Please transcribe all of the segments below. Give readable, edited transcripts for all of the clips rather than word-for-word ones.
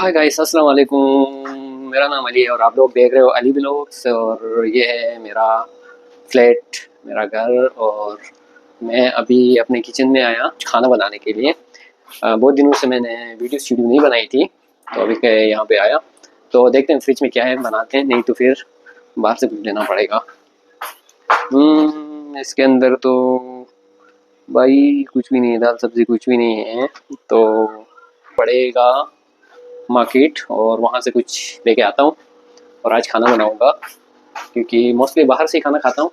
Hi guys, अस्सलाम वालेकुम। मेरा नाम अली है और आप लोग देख रहे हो अली व्लॉग्स। और ये है मेरा फ्लैट, मेरा घर। और मैं अभी अपने किचन में आया खाना बनाने के लिए। बहुत दिनों से मैंने वीडियो नहीं बनाई थी, तो अभी के यहाँ पे आया। तो देखते हैं फ्रिज में क्या है, बनाते हैं, नहीं तो फिर बाहर से कुछ लेना पड़ेगा। इसके अंदर तो भाई कुछ भी नहीं है, दाल सब्जी कुछ भी नहीं है, तो पड़ेगा मार्केट और वहाँ से कुछ लेके आता हूँ। और आज खाना बनाऊंगा क्योंकि मोस्टली बाहर से ही खाना खाता हूँ।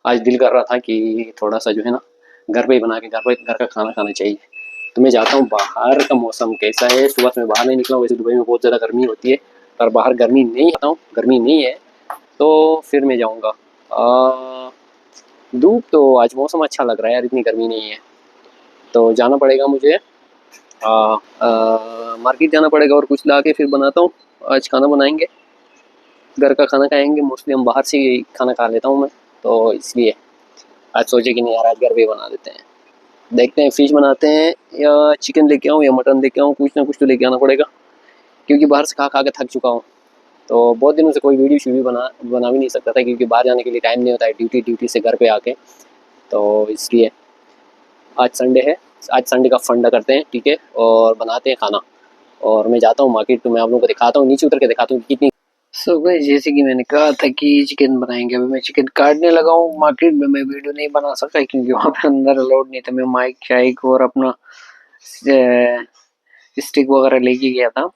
आज दिल कर रहा था कि थोड़ा सा जो है ना, घर पे ही बना के घर का खाना खाना चाहिए। तो मैं जाता हूँ, बाहर का मौसम कैसा है। सुबह से मैं बाहर नहीं निकला हूँ, वैसे दुबई में बहुत ज़्यादा गर्मी होती है, पर बाहर गर्मी नहीं आता हूँ, गर्मी नहीं है। तो फिर मैं जाऊँगा। धूप तो आज मौसम अच्छा लग रहा है यार, इतनी गर्मी नहीं है। तो जाना पड़ेगा मुझे, मार्केट जाना पड़ेगा और कुछ ला के फिर बनाता हूँ। आज खाना बनाएंगे, घर का खाना खाएंगे। मोस्टली हम बाहर से ही खाना खा लेता हूँ मैं, तो इसलिए आज सोचे कि नहीं यार, आज घर पे ही बना देते हैं। देखते हैं फिश बनाते हैं या चिकन लेके आऊँ या मटन लेके आऊँ, कुछ ना कुछ तो लेके आना पड़ेगा क्योंकि बाहर से खा खा के थक चुका हूँ। तो बहुत दिनों से कोई वीडियो बना भी नहीं सकता था क्योंकि बाहर जाने के लिए टाइम नहीं होता है, ड्यूटी से घर पे आके। तो इसलिए आज संडे है, आज संडे का फंडा करते हैं, ठीक है, और बनाते हैं खाना। और मैं जाता हूँ मार्केट, तो मैं आप लोगों को दिखाता हूँ, नीचे उतर के दिखाता हूँ कि कितनी। सो गाइस, जैसे कि मैंने कहा था कि चिकन बनाएंगे, अभी मैं चिकन काटने लगा हूँ। मार्केट में मैं वीडियो नहीं बना सका क्योंकि वहाँ पे अंदर अलाउड नहीं था। मैं माइक शाइक और अपना स्टिक वगैरह लेके गया था।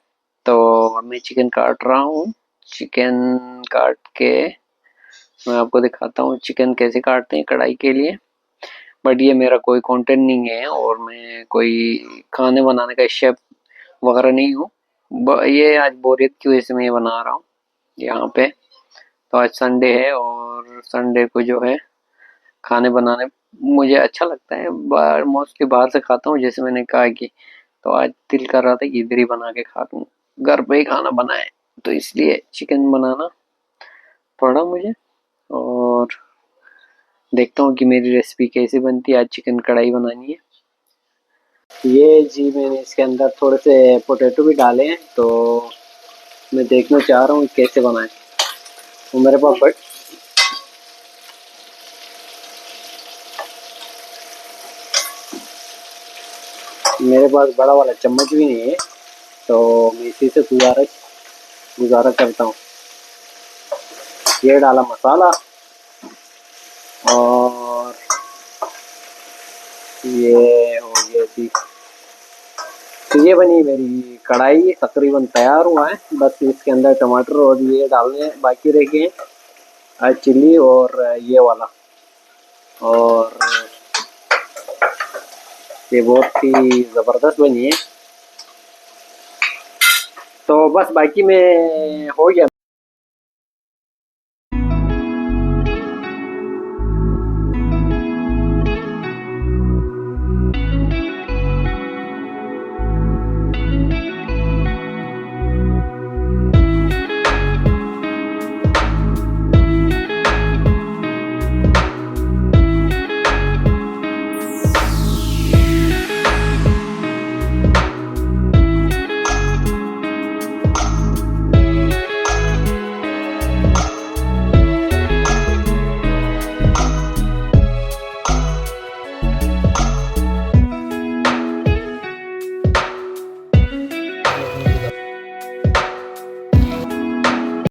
तो अब मैं चिकन काट रहा हूँ। चिकन काट के मैं आपको दिखाता हूँ चिकन कैसे काटते हैं कढ़ाई के लिए। बट ये मेरा कोई कंटेंट नहीं है और मैं कोई खाने बनाने का शेफ वगैरह नहीं हूँ। ये आज बोरियत की वजह से मैं ये बना रहा हूँ यहाँ पे। तो आज संडे है और संडे को जो है खाने बनाने मुझे अच्छा लगता है। बाहर मोस्टली बाहर से खाता हूँ, जैसे मैंने कहा कि तो आज दिल कर रहा था कि इधर ही बना के खा लूँ, घर पे ही खाना बनाए, तो इसलिए चिकन बनाना पड़ा मुझे। और देखता हूँ कि मेरी रेसिपी कैसे बनती है। आज चिकन कढ़ाई बनानी है। ये जी मैंने इसके अंदर थोड़े से पोटैटो भी डाले हैं, तो मैं देखना चाह रहा हूँ कैसे बनाए। तो मेरे पास बड़ा वाला चम्मच भी नहीं है, तो मैं इसी से गुजारा करता हूँ। ये डाला मसाला और ये हो गया जी। तो ये बनी मेरी कढ़ाई, तकरीबन तैयार हुआ है। बस इसके अंदर टमाटर और ये डालने बाकी रह गए, चिल्ली और ये वाला। और ये बहुत ही ज़बरदस्त बनी है। तो बस बाकी में हो गया।